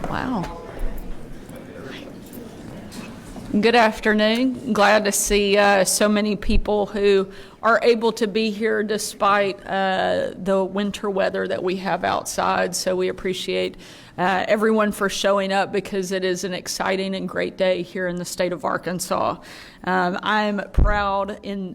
Wow. Good afternoon. Glad to see so many people who are able to be here despite the winter weather that we have outside. So we appreciate everyone for showing up because it is an exciting and great day here in the state of Arkansas. I'm proud in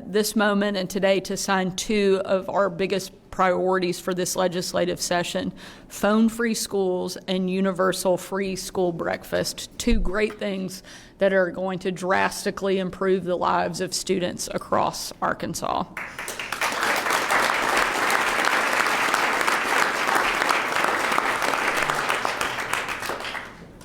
this moment and today to sign two of our biggest priorities for this legislative session: phone-free schools and universal free school breakfast. Two great things that are going to drastically improve the lives of students across Arkansas.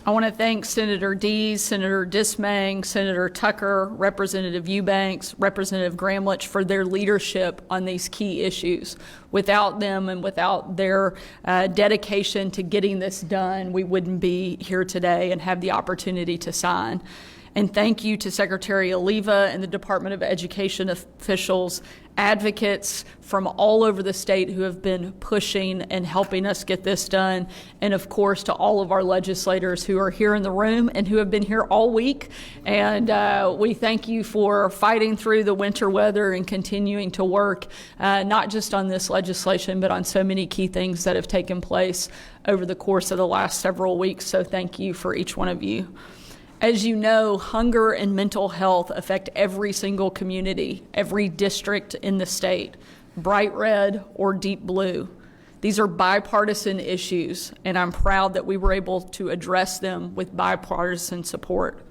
I want to thank Senator Dees, Senator Dismang, Senator Tucker, Representative Eubanks, Representative Gramlich for their leadership on these key issues. Without them and without their dedication to getting this done, we wouldn't be here today and have the opportunity to sign. And thank you to Secretary Oliva and the Department of Education officials, advocates from all over the state who have been pushing and helping us get this done. And of course, to all of our legislators who are here in the room and who have been here all week. And we thank you for fighting through the winter weather and continuing to work, not just on this legislation, but on so many key things that have taken place over the course of the last several weeks. So thank you for each one of you. As you know, hunger and mental health affect every single community, every district in the state, bright red or deep blue. These are bipartisan issues, and I'm proud that we were able to address them with bipartisan support.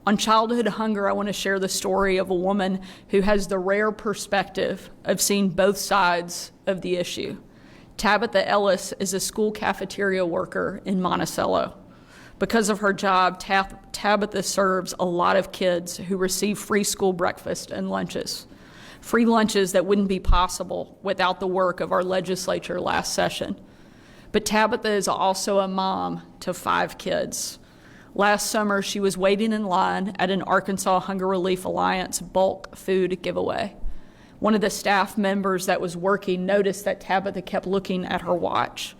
On childhood hunger, I want to share the story of a woman who has the rare perspective of seeing both sides of the issue. Tabitha Ellis is a school cafeteria worker in Monticello. Because of her job, Tabitha serves a lot of kids who receive free school breakfast and lunches. Free lunches that wouldn't be possible without the work of our legislature last session. But Tabitha is also a mom to 5 kids. Last summer, she was waiting in line at an Arkansas Hunger Relief Alliance bulk food giveaway. One of the staff members that was working noticed that Tabitha kept looking at her watch.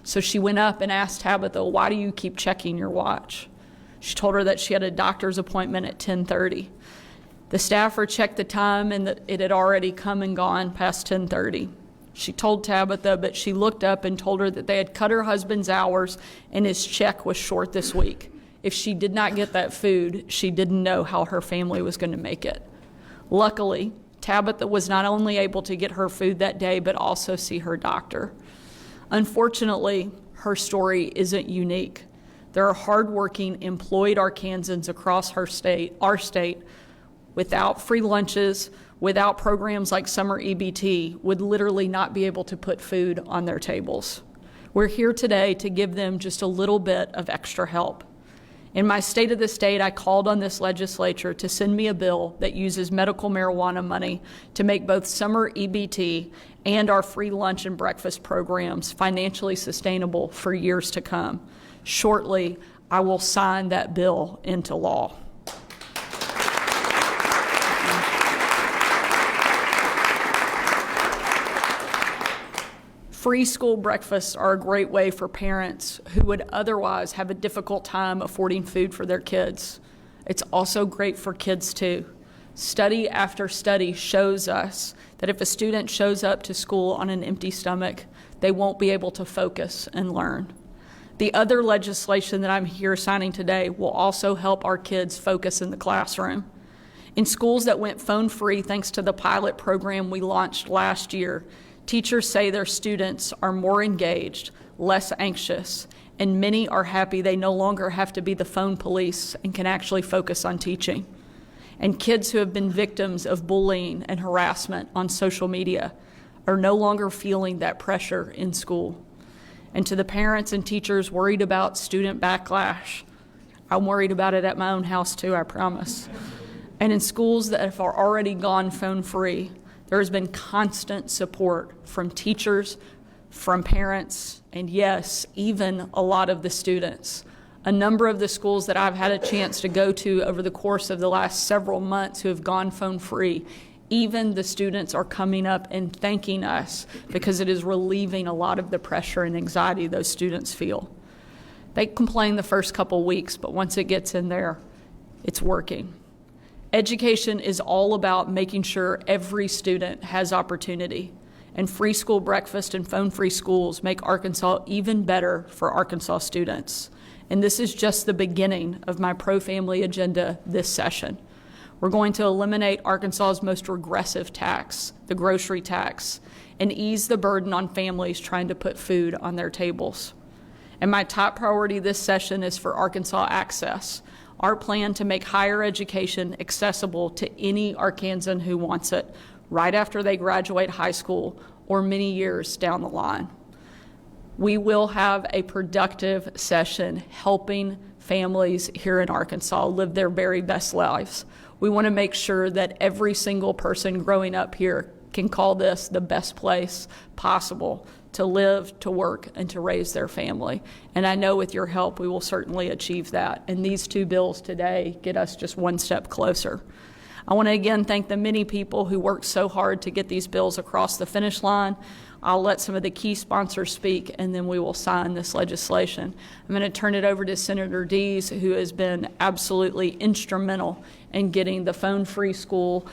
So she went up and asked Tabitha, "Why do you keep checking your watch?" She told her that she had a doctor's appointment at 10:30. The staffer checked the time and that it had already come and gone past 10:30. She told Tabitha, but she looked up and told her that they had cut her husband's hours and his check was short this week. If she did not get that food, she didn't know how her family was going to make it. Luckily, Tabitha was not only able to get her food that day, but also see her doctor. Unfortunately, her story isn't unique. There are hardworking, employed Arkansans across our state, without free lunches, without programs like summer EBT, would literally not be able to put food on their tables. We're here today to give them just a little bit of extra help. In my State of the State, I called on this legislature to send me a bill that uses medical marijuana money to make both summer EBT and our free lunch and breakfast programs financially sustainable for years to come. Shortly, I will sign that bill into law. Free school breakfasts are a great way for parents who would otherwise have a difficult time affording food for their kids. It's also great for kids too. Study after study shows us that if a student shows up to school on an empty stomach, they won't be able to focus and learn. The other legislation that I'm here signing today will also help our kids focus in the classroom. In schools that went phone-free thanks to the pilot program we launched last year, teachers say their students are more engaged, less anxious, and many are happy they no longer have to be the phone police and can actually focus on teaching. And kids who have been victims of bullying and harassment on social media are no longer feeling that pressure in school. And to the parents and teachers worried about student backlash, I'm worried about it at my own house too, I promise. And in schools that have already gone phone-free, there has been constant support from teachers, from parents, and yes, even a lot of the students. A number of the schools that I've had a chance to go to over the course of the last several months who have gone phone-free Even the students are coming up and thanking us because it is relieving a lot of the pressure and anxiety those students feel. They complain the first couple weeks, but once it gets in there, it's working. Education is all about making sure every student has opportunity, and free school breakfast and phone-free schools make Arkansas even better for Arkansas students. And this is just the beginning of my pro-family agenda this session. We're going to eliminate Arkansas's most regressive tax, the grocery tax, and ease the burden on families trying to put food on their tables. And my top priority this session is for Arkansas Access, our plan to make higher education accessible to any Arkansan who wants it right after they graduate high school or many years down the line. We will have a productive session helping families here in Arkansas live their very best lives. We want to make sure that every single person growing up here can call this the best place possible to live, to work, and to raise their family. And I know with your help, we will certainly achieve that. And these two bills today get us just one step closer. I want to again thank the many people who worked so hard to get these bills across the finish line. I'll let some of the key sponsors speak, and then we will sign this legislation. I'm going to turn it over to Senator Dees, who has been absolutely instrumental in getting the phone-free school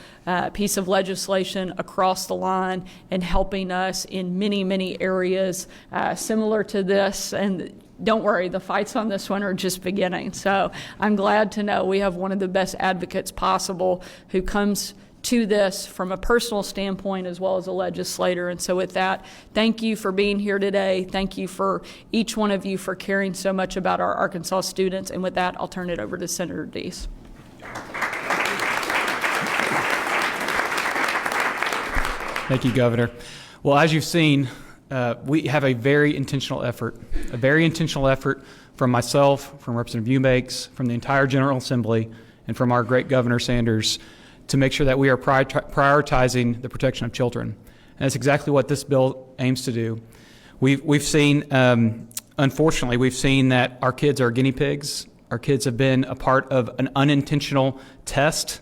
piece of legislation across the line and helping us in many, many areas similar to this. And don't worry, the fights on this one are just beginning. So I'm glad to know we have one of the best advocates possible who comes to this from a personal standpoint as well as a legislator. And so with that, thank you for being here today. Thank you for each one of you for caring so much about our Arkansas students. And with that, I'll turn it over to Senator Dees. Thank you, Governor. Well, as you've seen, we have a very intentional effort from myself, from Representative Eubanks, from the entire General Assembly, and from our great Governor Sanders to make sure that we are prioritizing the protection of children. And that's exactly what this bill aims to do. We've seen, unfortunately, we've seen that our kids are guinea pigs. Our kids have been a part of an unintentional test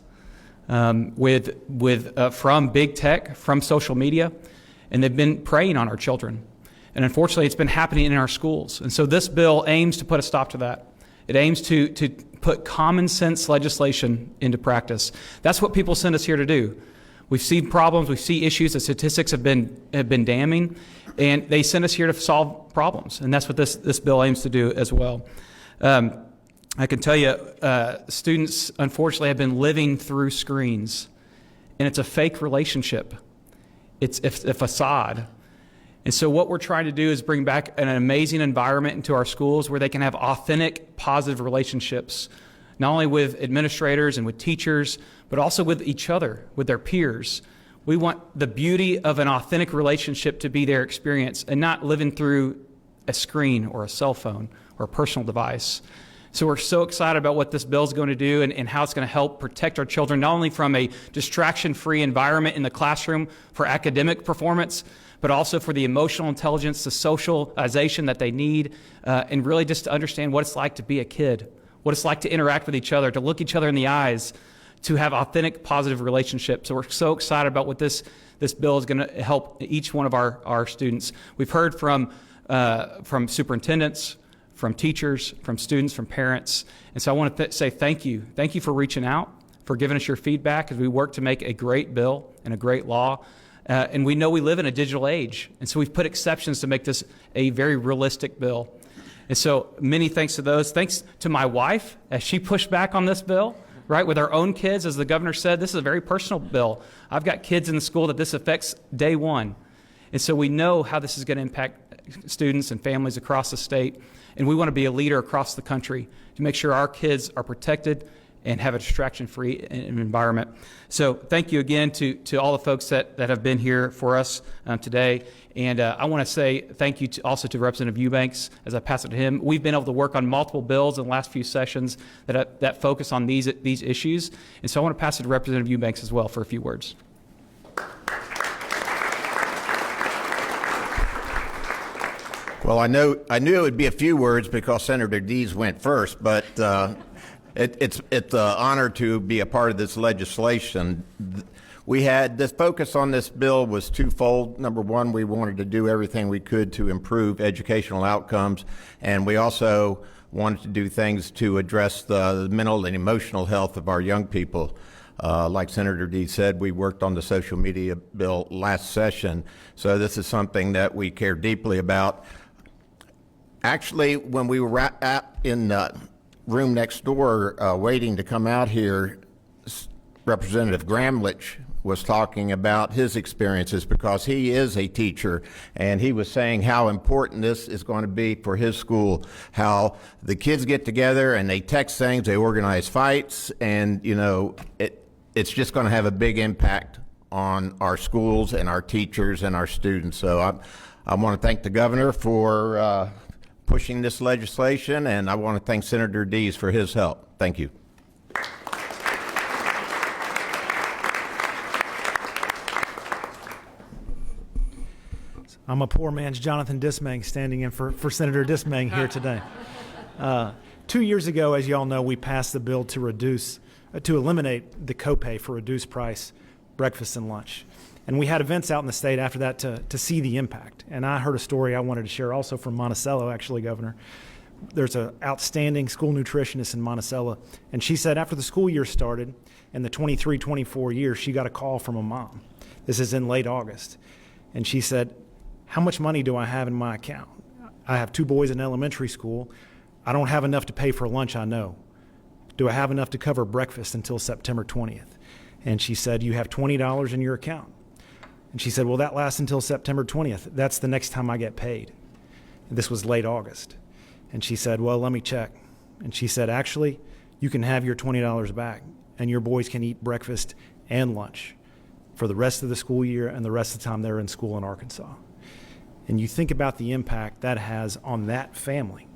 from big tech, from social media, and they've been preying on our children. And unfortunately, it's been happening in our schools. And so this bill aims to put a stop to that. It aims to put common sense legislation into practice. That's what people send us here to do. We've seen problems, we see issues, the statistics have been damning, and they send us here to solve problems. And that's what this bill aims to do as well. I can tell you, students, unfortunately, have been living through screens, and it's a fake relationship. It's a facade. And so what we're trying to do is bring back an amazing environment into our schools where they can have authentic, positive relationships, not only with administrators and with teachers, but also with each other, with their peers. We want the beauty of an authentic relationship to be their experience and not living through a screen or a cell phone or a personal device. So we're so excited about what this bill is going to do and how it's going to help protect our children, not only from a distraction-free environment in the classroom for academic performance, but also for the emotional intelligence, the socialization that they need, and really just to understand what it's like to be a kid, what it's like to interact with each other, to look each other in the eyes, to have authentic, positive relationships. So we're so excited about what this bill is going to help each one of our students. We've heard from superintendents, from teachers, from students, from parents. And so I want to say thank you. Thank you for reaching out, for giving us your feedback as we work to make a great bill and a great law. And we know we live in a digital age. And so we've put exceptions to make this a very realistic bill. And so many thanks to those. Thanks to my wife as she pushed back on this bill, right? With our own kids, as the governor said, this is a very personal bill. I've got kids in the school that this affects day one. And so we know how this is going to impact students and families across the state. And we want to be a leader across the country to make sure our kids are protected and have a distraction-free environment. So thank you again to all the folks that have been here for us today. And I want to say thank you also to Representative Eubanks as I pass it to him. We've been able to work on multiple bills in the last few sessions that focus on these issues. And so I want to pass it to Representative Eubanks as well for a few words. Well, I knew it would be a few words because Senator Dees went first, but it's an honor to be a part of this legislation. We had the focus on this bill was twofold. Number one, we wanted to do everything we could to improve educational outcomes, and we also wanted to do things to address the mental and emotional health of our young people. Like Senator Dees said, we worked on the social media bill last session, so this is something that we care deeply about. Actually, when we were in the room next door waiting to come out here, Representative Gramlich was talking about his experiences because he is a teacher, and he was saying how important this is going to be for his school, how the kids get together and they text things, they organize fights, and it's just going to have a big impact on our schools and our teachers and our students. So I want to thank the governor for pushing this legislation, and I want to thank Senator Dees for his help. Thank you. I'm a poor man's Jonathan Dismang standing in for Senator Dismang here today. 2 years ago, as you all know, we passed the bill to eliminate the copay for reduced price breakfast and lunch. And we had events out in the state after that to see the impact. And I heard a story I wanted to share also from Monticello, actually, Governor. There's an outstanding school nutritionist in Monticello, and she said after the school year started, in the 23-24 year, she got a call from a mom. This is in late August. And she said, how much money do I have in my account? I have 2 boys in elementary school. I don't have enough to pay for lunch, I know. Do I have enough to cover breakfast until September 20th? And she said, you have $20 in your account. And she said, well, that lasts until September 20th. That's the next time I get paid. And this was late August. And she said, well, let me check. And she said, actually, you can have your $20 back, and your boys can eat breakfast and lunch for the rest of the school year and the rest of the time they're in school in Arkansas. And you think about the impact that has on that family.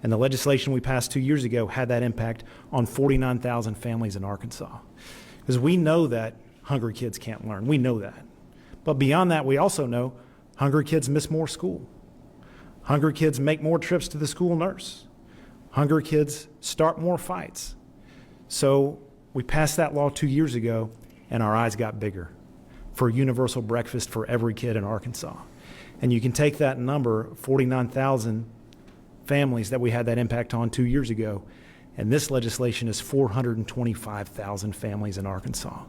And the legislation we passed 2 years ago had that impact on 49,000 families in Arkansas. Because we know that hungry kids can't learn. We know that. But beyond that, we also know hungry kids miss more school. Hungry kids make more trips to the school nurse. Hungry kids start more fights. So we passed that law 2 years ago, and our eyes got bigger for universal breakfast for every kid in Arkansas. And you can take that number, 49,000 families that we had that impact on 2 years ago, and this legislation is 425,000 families in Arkansas.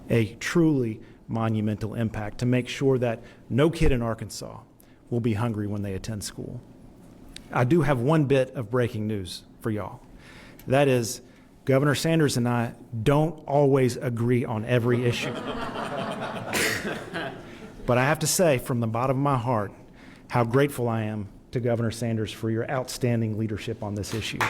A truly monumental impact to make sure that no kid in Arkansas will be hungry when they attend school. I do have one bit of breaking news for y'all. That is, Governor Sanders and I don't always agree on every issue. But I have to say, from the bottom of my heart, how grateful I am to Governor Sanders for your outstanding leadership on this issue.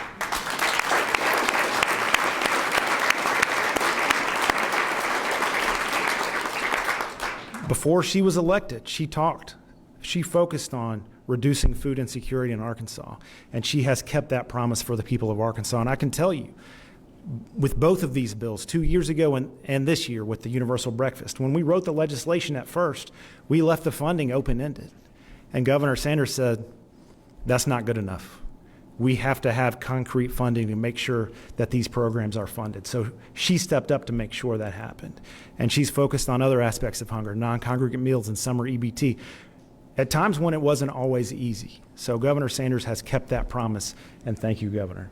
Before she was elected, she talked. She focused on reducing food insecurity in Arkansas, and she has kept that promise for the people of Arkansas. And I can tell you, with both of these bills, 2 years ago and this year with the universal breakfast, when we wrote the legislation at first, we left the funding open-ended. And Governor Sanders said, that's not good enough. We have to have concrete funding to make sure that these programs are funded. So she stepped up to make sure that happened. And she's focused on other aspects of hunger, non-congregate meals and summer EBT, at times when it wasn't always easy. So Governor Sanders has kept that promise, and thank you, Governor.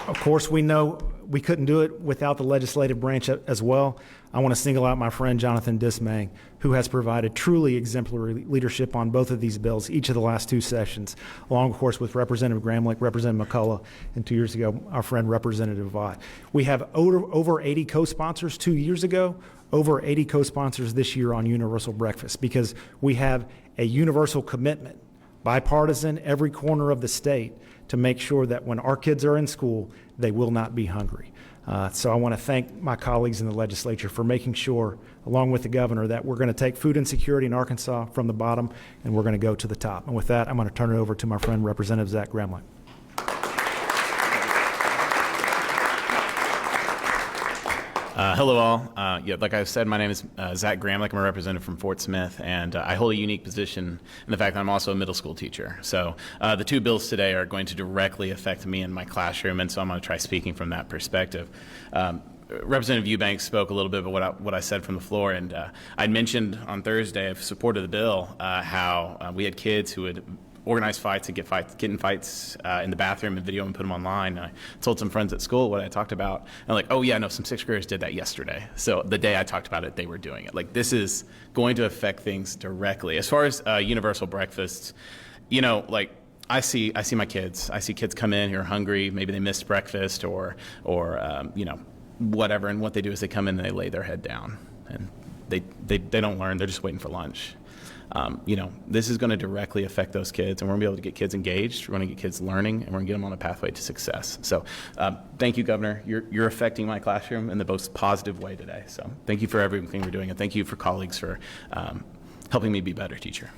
Of course, we know we couldn't do it without the legislative branch as well. I want to single out my friend Jonathan Dismang, who has provided truly exemplary leadership on both of these bills, each of the last 2 sessions, along, of course, with Representative Gramlich, Representative McCullough, and 2 years ago, our friend Representative Vaught. We have over 80 co-sponsors 2 years ago, over 80 co-sponsors this year on universal breakfast, because we have a universal commitment, bipartisan, every corner of the state, to make sure that when our kids are in school, they will not be hungry. So I want to thank my colleagues in the legislature for making sure, along with the governor, that we're going to take food insecurity in Arkansas from the bottom and we're going to go to the top. And with that, I'm going to turn it over to my friend Representative Zach Gramlich. Hello all. Like I said, my name is Zach Gramlich. I'm a representative from Fort Smith, and I hold a unique position in the fact that I'm also a middle school teacher. So the two bills today are going to directly affect me in my classroom, and so I'm going to try speaking from that perspective. Representative Eubanks spoke a little bit about what I said from the floor, and I'd mentioned on Thursday, I've supported the bill, how we had kids who would organize fights and get in fights in the bathroom and video and put them online. And I told some friends at school what I talked about, and like, oh yeah, no, some sixth graders did that yesterday. So the day I talked about it, they were doing it. Like, this is going to affect things directly. As far as universal breakfasts, you know, like, I see my kids. I see kids come in who are hungry. Maybe they missed breakfast or you know, whatever. And what they do is they come in and they lay their head down, and they don't learn. They're just waiting for lunch. You know, this is going to directly affect those kids, and we're going to be able to get kids engaged. We're going to get kids learning, and we're going to get them on a pathway to success. So thank you, Governor. You're affecting my classroom in the most positive way today. So thank you for everything we're doing, and thank you for colleagues for helping me be a better teacher.